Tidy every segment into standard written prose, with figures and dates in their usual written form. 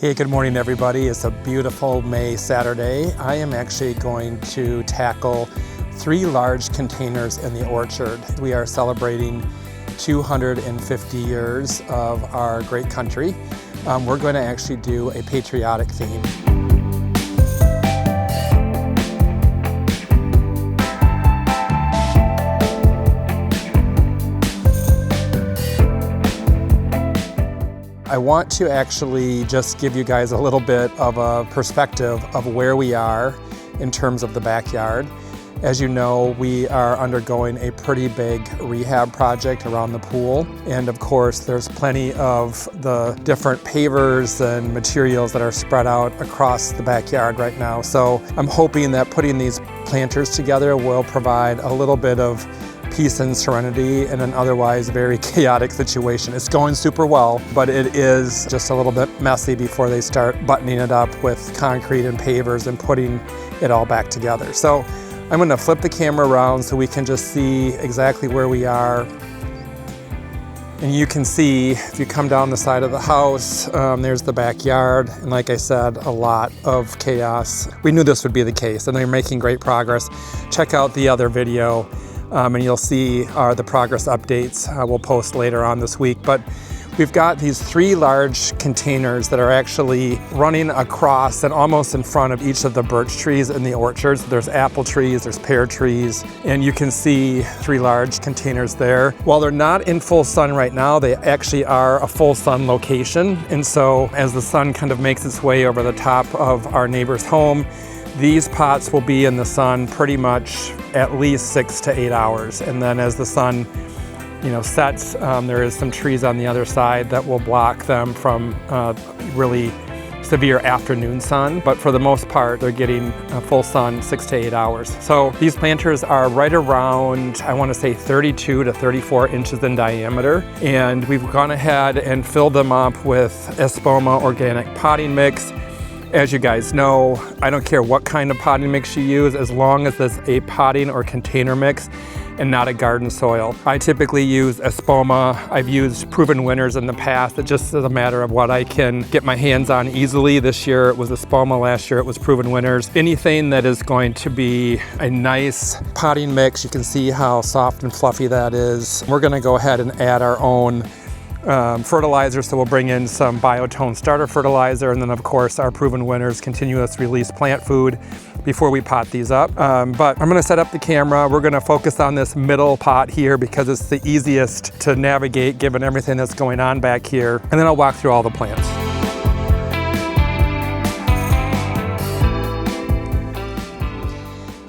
Hey, good morning everybody. It's a beautiful May Saturday. I am actually going to tackle 3 large containers in the orchard. We are celebrating 250 years of our great country. We're going to actually do a patriotic theme. I want to actually just give you guys a little bit of a perspective of where we are in terms of the backyard. As you know, we are undergoing a pretty big rehab project around the pool. And of course, there's plenty of the different pavers and materials that are spread out across the backyard right now. So I'm hoping that putting these planters together will provide a little bit of peace and serenity in an otherwise very chaotic situation. It's going super well, but it is just a little bit messy before they start buttoning it up with concrete and pavers and putting it all back together. So I'm going to flip the camera around so we can just see exactly where we are. And you can see, if you come down the side of the house, there's the backyard. And like I said, a lot of chaos. We knew this would be the case, and they're making great progress. Check out the other video. And you'll see the progress updates we'll post later on this week. But we've got these 3 large containers that are actually running across and almost in front of each of the birch trees in the orchards. There's apple trees, there's pear trees, and you can see 3 large containers there. While they're not in full sun right now, they actually are a full sun location. And so as the sun kind of makes its way over the top of our neighbor's home, these pots will be in the sun pretty much at least 6 to 8 hours. And then as the sun, sets, there is some trees on the other side that will block them from really severe afternoon sun. But for the most part, they're getting full sun 6 to 8 hours. So these planters are right around, I want to say 32 to 34 inches in diameter. And we've gone ahead and filled them up with Espoma organic potting mix. As you guys know, I don't care what kind of potting mix you use, as long as it's a potting or container mix and not a garden soil. I typically use Espoma. I've used proven winners in the past. It just is a matter of what I can get my hands on easily. This year it was Espoma, last year it was proven winners. Anything that is going to be a nice potting mix, you can see how soft and fluffy that is. We're gonna go ahead and add our own fertilizer, so we'll bring in some Biotone starter fertilizer, and then of course our proven winners continuous release plant food before we pot these up. But I'm going to set up the camera. We're going to focus on this middle pot here because it's the easiest to navigate given everything that's going on back here, and then I'll walk through all the plants.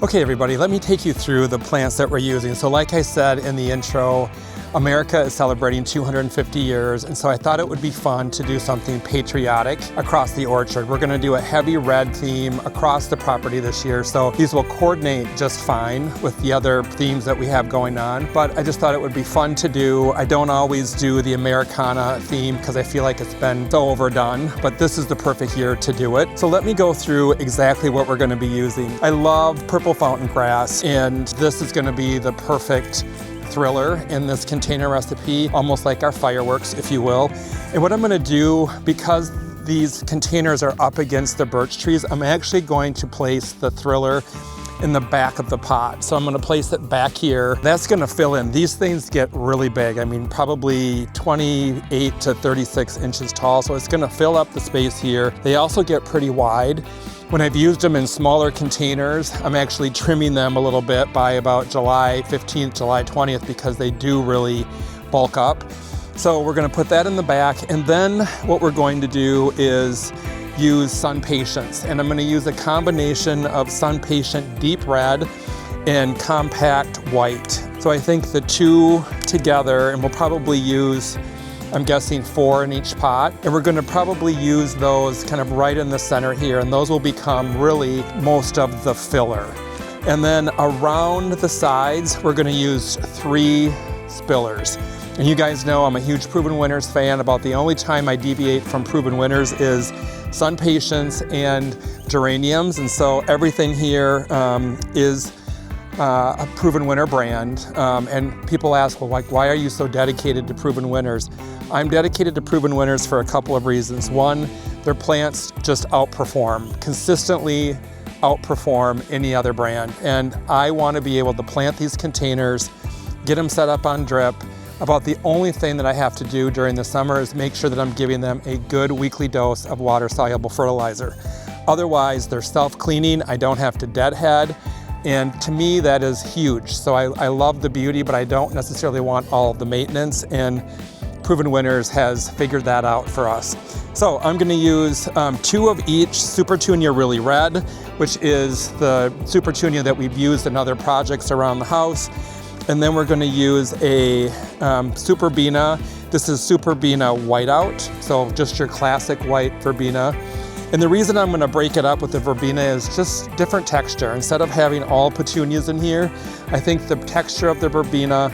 Okay everybody, let me take you through the plants that we're using. So like I said in the intro, America is celebrating 250 years, and so I thought it would be fun to do something patriotic across the orchard. We're going to do a heavy red theme across the property this year, so these will coordinate just fine with the other themes that we have going on, but I just thought it would be fun to do. I don't always do the Americana theme because I feel like it's been so overdone, but this is the perfect year to do it. So let me go through exactly what we're going to be using. I love purple fountain grass, and this is going to be the perfect thriller in this container recipe, almost like our fireworks, if you will. And what I'm going to do, because these containers are up against the birch trees, I'm actually going to place the thriller in the back of the pot. So I'm going to place it back here. That's going to fill in. These things get really big. I mean, probably 28 to 36 inches tall. So it's going to fill up the space here. They also get pretty wide. When I've used them in smaller containers, I'm actually trimming them a little bit by about July 15th, July 20th, because they do really bulk up. So we're going to put that in the back, and then what we're going to do is use SunPatiens, and I'm going to use a combination of SunPatient Deep Red and Compact White. So I think the 2 together, and we'll probably use, I'm guessing 4 in each pot, and we're going to probably use those kind of right in the center here, and those will become really most of the filler. And then around the sides, we're going to use 3 spillers. And you guys know I'm a huge Proven Winners fan. About the only time I deviate from Proven Winners is SunPatiens and geraniums, and so everything here is a proven winner brand, and people ask, well, like, why are you so dedicated to proven winners? I'm dedicated to proven winners for a couple of reasons. One, their plants just consistently outperform any other brand. And I want to be able to plant these containers, get them set up on drip. About the only thing that I have to do during the summer is make sure that I'm giving them a good weekly dose of water-soluble fertilizer. Otherwise, they're self-cleaning, I don't have to deadhead, and to me that is huge. So I love the beauty, but I don't necessarily want all of the maintenance, and Proven Winners has figured that out for us. So I'm going to use 2 of each Supertunia Really Red, which is the Supertunia that we've used in other projects around the house. And then we're going to use a Superbena. This is Superbena White Out, so just your classic white verbena. And the reason I'm going to break it up with the verbena is just different texture. Instead of having all petunias in here, I think the texture of the verbena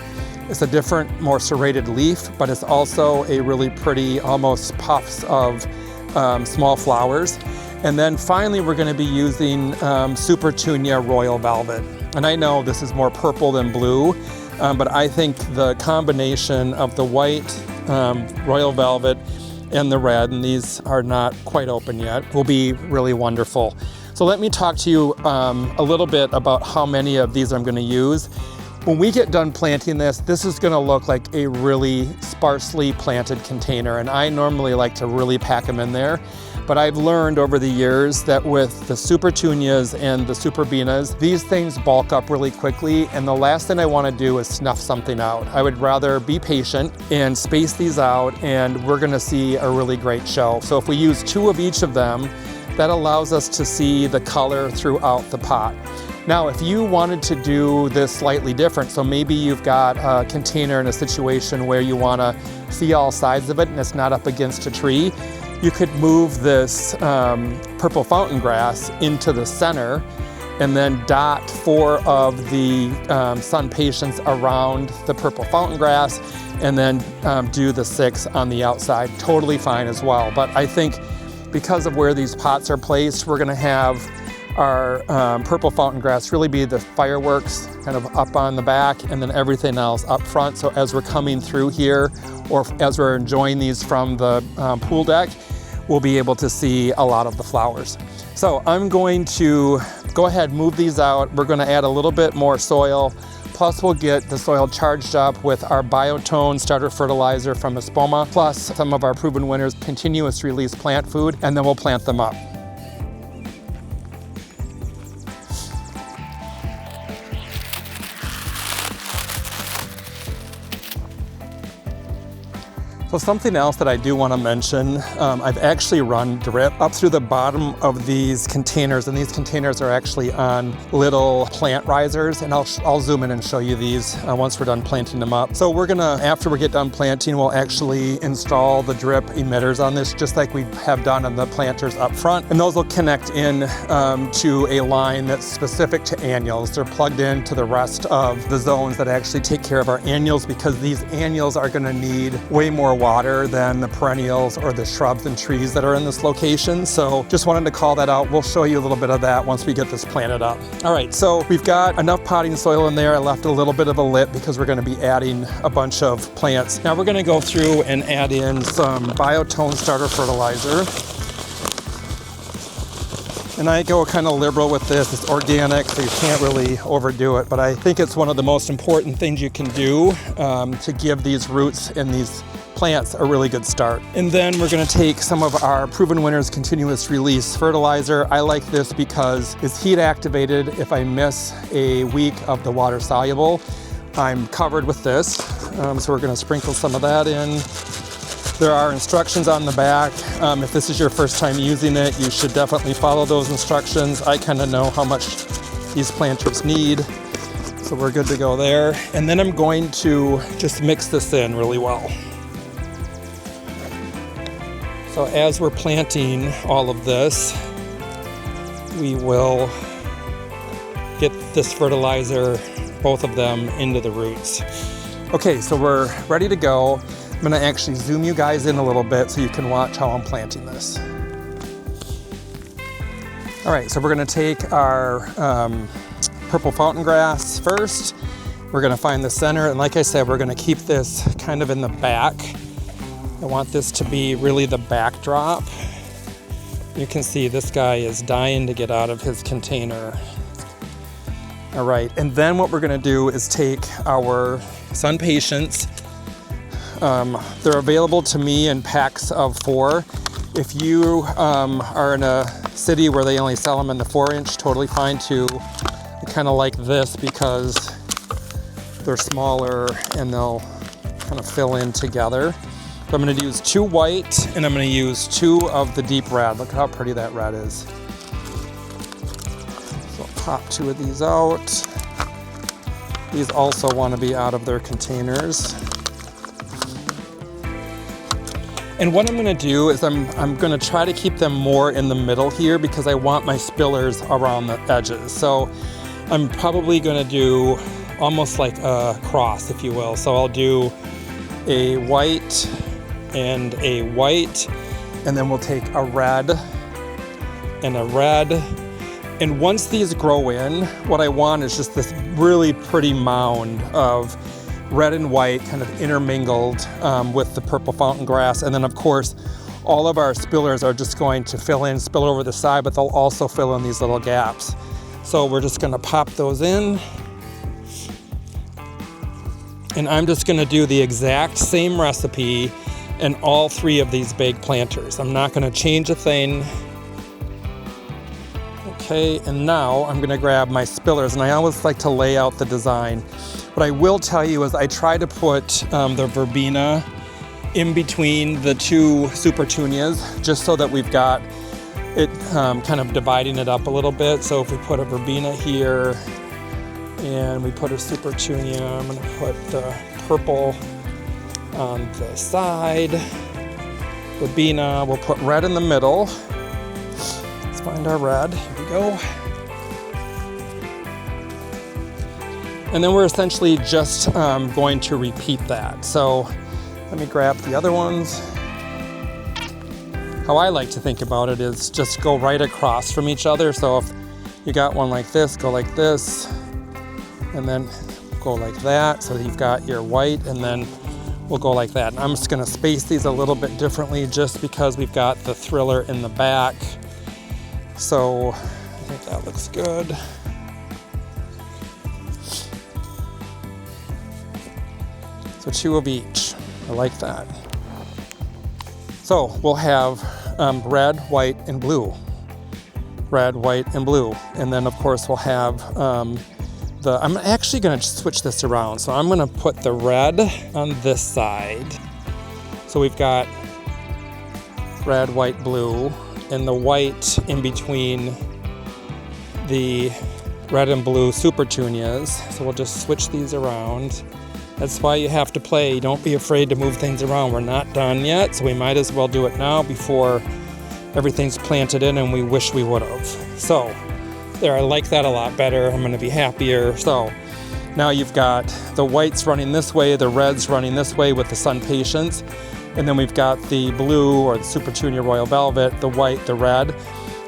is a different, more serrated leaf, but it's also a really pretty, almost puffs of small flowers. And then finally, we're going to be using Supertunia Royal Velvet. And I know this is more purple than blue, but I think the combination of the white Royal Velvet and the red, and these are not quite open yet, will be really wonderful. So let me talk to you a little bit about how many of these I'm going to use. When we get done planting this is going to look like a really sparsely planted container, and I normally like to really pack them in there. But I've learned over the years that with the Supertunias and the Superbenas, these things bulk up really quickly, and the last thing I want to do is snuff something out. I would rather be patient and space these out, and we're going to see a really great show. So if we use 2 of each of them, that allows us to see the color throughout the pot. Now, if you wanted to do this slightly different, so maybe you've got a container in a situation where you want to see all sides of it and it's not up against a tree, you could move this purple fountain grass into the center and then dot 4 of the SunPatiens around the purple fountain grass, and then do the 6 on the outside. Totally fine as well. But I think because of where these pots are placed, we're going to have our purple fountain grass really be the fireworks kind of up on the back, and then everything else up front. So as we're coming through here, or as we're enjoying these from the pool deck, we'll be able to see a lot of the flowers. So I'm going to go ahead, move these out. We're going to add a little bit more soil, plus we'll get the soil charged up with our Biotone starter fertilizer from Espoma, plus some of our Proven Winners continuous release plant food, and then we'll plant them up. So something else that I do want to mention, I've actually run drip up through the bottom of these containers, and these containers are actually on little plant risers, and I'll zoom in and show you these once we're done planting them up. So we're gonna, after we get done planting, we'll actually install the drip emitters on this, just like we have done on the planters up front, and those will connect in to a line that's specific to annuals. They're plugged in to the rest of the zones that actually take care of our annuals, because these annuals are gonna need way more water than the perennials or the shrubs and trees that are in this location. So just wanted to call that out. We'll show you a little bit of that once we get this planted up. All right, so we've got enough potting soil in there. I left a little bit of a lip because we're going to be adding a bunch of plants. Now we're going to go through and add in some Biotone starter fertilizer. And I go kind of liberal with this. It's organic, so you can't really overdo it. But I think it's one of the most important things you can do to give these roots and these plants a really good start. And then we're going to take some of our Proven Winners continuous release fertilizer. I like this because it's heat activated. If I miss a week of the water soluble, I'm covered with this. So we're going to sprinkle some of that in. There are instructions on the back. If this is your first time using it, you should definitely follow those instructions. I kind of know how much these planters need, so we're good to go there. And then I'm going to just mix this in really well. So as we're planting all of this, we will get this fertilizer, both of them, into the roots. Okay, so we're ready to go. I'm gonna actually zoom you guys in a little bit so you can watch how I'm planting this. All right, so we're gonna take our purple fountain grass first. We're gonna find the center, and like I said, we're gonna keep this kind of in the back. I want this to be really the backdrop. You can see this guy is dying to get out of his container. All right, and then what we're gonna do is take our SunPatiens. They're available to me in packs of 4. If you are in a city where they only sell them in the 4-inch, totally fine too. I kind of like this because they're smaller and they'll kind of fill in together. So I'm going to use 2 white and I'm going to use 2 of the deep red. Look how pretty that red is. So I'll pop 2 of these out. These also want to be out of their containers. And what I'm going to do is I'm going to try to keep them more in the middle here because I want my spillers around the edges. So I'm probably going to do almost like a cross, if you will. So I'll do a white and a white, and then we'll take a red and a red. And once these grow in, what I want is just this really pretty mound of red and white kind of intermingled with the purple fountain grass. And then of course, all of our spillers are just going to spill over the side, but they'll also fill in these little gaps. So we're just gonna pop those in. And I'm just gonna do the exact same recipe in all 3 of these big planters. I'm not gonna change a thing. Okay, and now I'm gonna grab my spillers, and I always like to lay out the design. What I will tell you is I try to put the verbena in between the 2 Supertunias, just so that we've got it kind of dividing it up a little bit. So if we put a verbena here, and we put a Supertunia, I'm gonna put the purple on the side. Verbena, we'll put red in the middle. Let's find our red, here we go. And then we're essentially just going to repeat that. So let me grab the other ones. How I like to think about it is just go right across from each other. So if you got one like this, go like this, and then go like that. So you've got your white, and then we'll go like that. And I'm just gonna space these a little bit differently just because we've got the thriller in the back. So I think that looks good. So 2 of each, I like that. So we'll have red, white, and blue. Red, white, and blue. And then of course we'll have I'm actually gonna switch this around. So I'm gonna put the red on this side. So we've got red, white, blue, and the white in between the red and blue Supertunias. So we'll just switch these around. That's why you have to play. Don't be afraid to move things around. We're not done yet, so we might as well do it now before everything's planted in and we wish we would have. So there, I like that a lot better. I'm gonna be happier. So now you've got the whites running this way, the reds running this way with the SunPatiens, and then we've got the blue or the Supertunia Royal Velvet, the white, the red,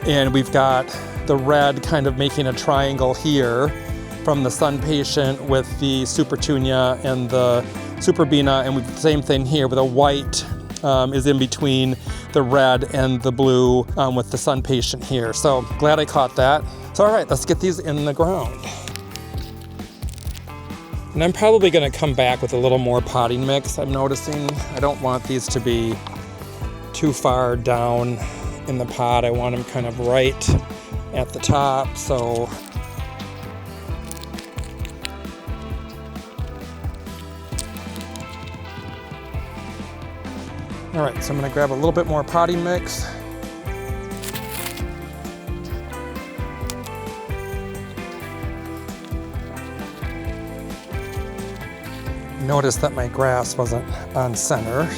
and we've got the red kind of making a triangle here from the SunPatient with the Supertunia and the Superbena, and the same thing here with a white is in between the red and the blue with the SunPatient here. So glad I caught that. So all right, let's get these in the ground. And I'm probably gonna come back with a little more potting mix, I'm noticing. I don't want these to be too far down in the pot. I want them kind of right at the top, so. All right, so I'm gonna grab a little bit more potting mix. Notice that my grass wasn't on center.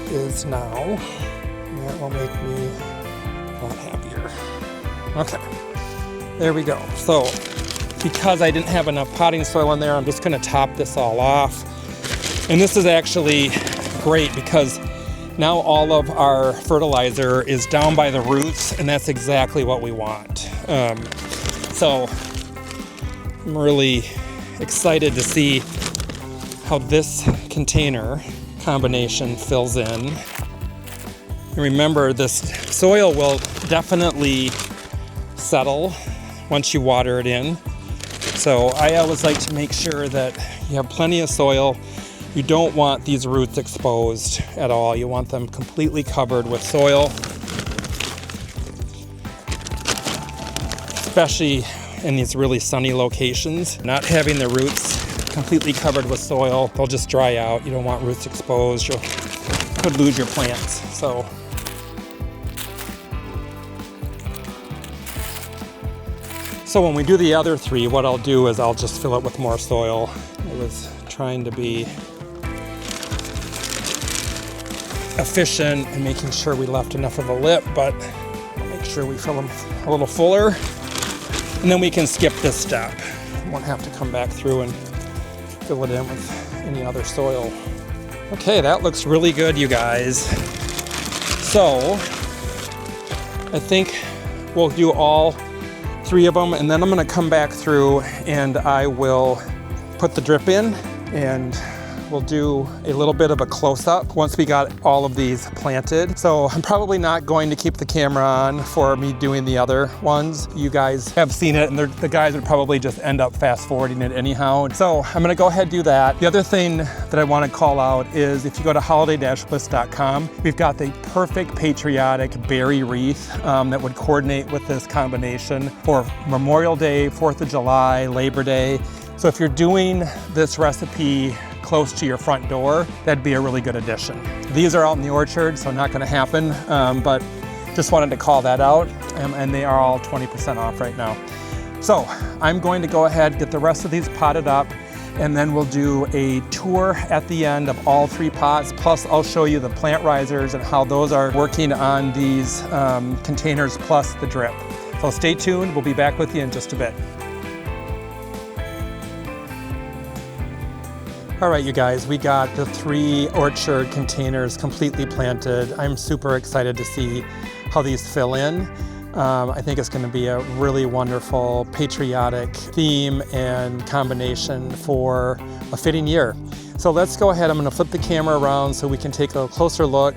It is now. And that will make me a lot happier. Okay, there we go. So because I didn't have enough potting soil in there, I'm just gonna top this all off. And this is actually great because now all of our fertilizer is down by the roots, and that's exactly what we want. So I'm really excited to see how this container combination fills in. And remember, this soil will definitely settle once you water it in. So I always like to make sure that you have plenty of soil. You don't want these roots exposed at all. You want them completely covered with soil, especially in these really sunny locations. Not having the roots completely covered with soil, they'll just dry out. You don't want roots exposed. You could lose your plants. So when we do the other three, what I'll do is I'll just fill it with more soil. I was trying to be efficient and making sure we left enough of a lip, but I'll make sure we fill them a little fuller. And then we can skip this step. We won't have to come back through and fill it in with any other soil. Okay, that looks really good, you guys. So I think we'll do all three of them, and then I'm gonna come back through and I will put the drip in, and we'll do a little bit of a close-up once we got all of these planted. So I'm probably not going to keep the camera on for me doing the other ones. You guys have seen it, and the guys would probably just end up fast-forwarding it anyhow. So I'm gonna go ahead and do that. The other thing that I wanna call out is if you go to holiday-bliss.com, we've got the perfect Patriotic berry wreath that would coordinate with this combination for Memorial Day, 4th of July, Labor Day. So if you're doing this recipe close to your front door, that'd be a really good addition. These are out in the orchard, so not gonna happen, but just wanted to call that out, and they are all 20% off right now. So I'm going to go ahead, get the rest of these potted up, and then we'll do a tour at the end of all three pots, plus I'll show you the plant risers and how those are working on these containers, plus the drip. So stay tuned, we'll be back with you in just a bit. All right, you guys, we got the 3 orchard containers completely planted. I'm super excited to see how these fill in. I think it's gonna be a really wonderful patriotic theme and combination for a fitting year. So let's go ahead, I'm gonna flip the camera around so we can take a closer look.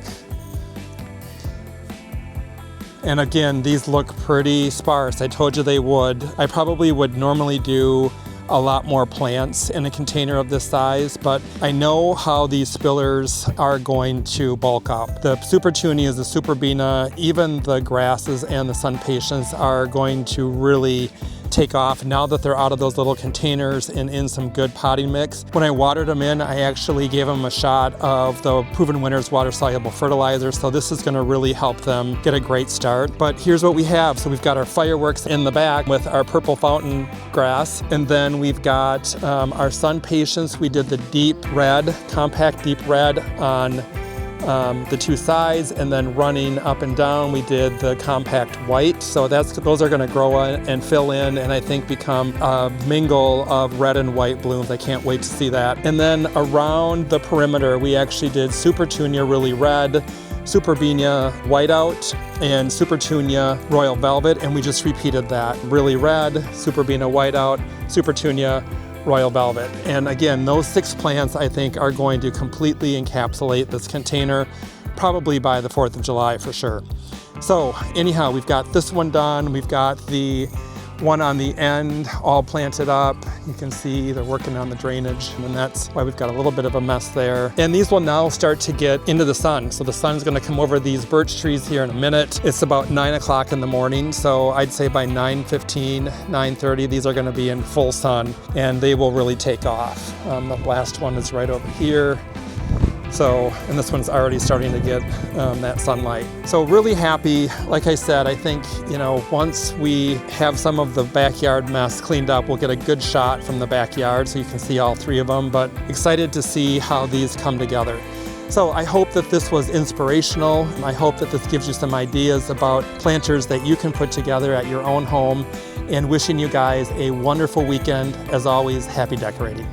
And again, these look pretty sparse. I told you they would. I probably would normally do a lot more plants in a container of this size, but I know how these spillers are going to bulk up. The Supertunias, the Superbena, even the grasses and the SunPatiens are going to really take off now that they're out of those little containers and in some good potting mix. When I watered them in, I actually gave them a shot of the Proven Winners water soluble fertilizer, so this is going to really help them get a great start. But here's what we have. So we've got our fireworks in the back with our purple fountain grass, and then we've got our SunPatiens. We did the deep red, compact deep red on the 2 sides, and then running up and down we did the compact white. So those are going to grow and fill in, and I think become a mingle of red and white blooms. I can't wait to see that. And then around the perimeter we actually did Supertunia Really Red, Superbena White Out, and Supertunia Royal Velvet, and we just repeated that. Really Red, Superbena White Out, Supertunia Royal Velvet. And again, those 6 plants I think are going to completely encapsulate this container, probably by the 4th of July for sure. So anyhow, we've got this one done. We've got the one on the end all planted up. You can see they're working on the drainage, and that's why we've got a little bit of a mess there. And these will now start to get into the sun. So the sun's gonna come over these birch trees here in a minute. It's about 9 o'clock in the morning. So I'd say by 9:15, 9:30, these are gonna be in full sun and they will really take off. The last one is right over here. So, and this one's already starting to get that sunlight. So really happy. Like I said, I think, you know, once we have some of the backyard mess cleaned up, we'll get a good shot from the backyard so you can see all 3 of them, but excited to see how these come together. So I hope that this was inspirational. I hope that this gives you some ideas about planters that you can put together at your own home, and wishing you guys a wonderful weekend. As always, happy decorating.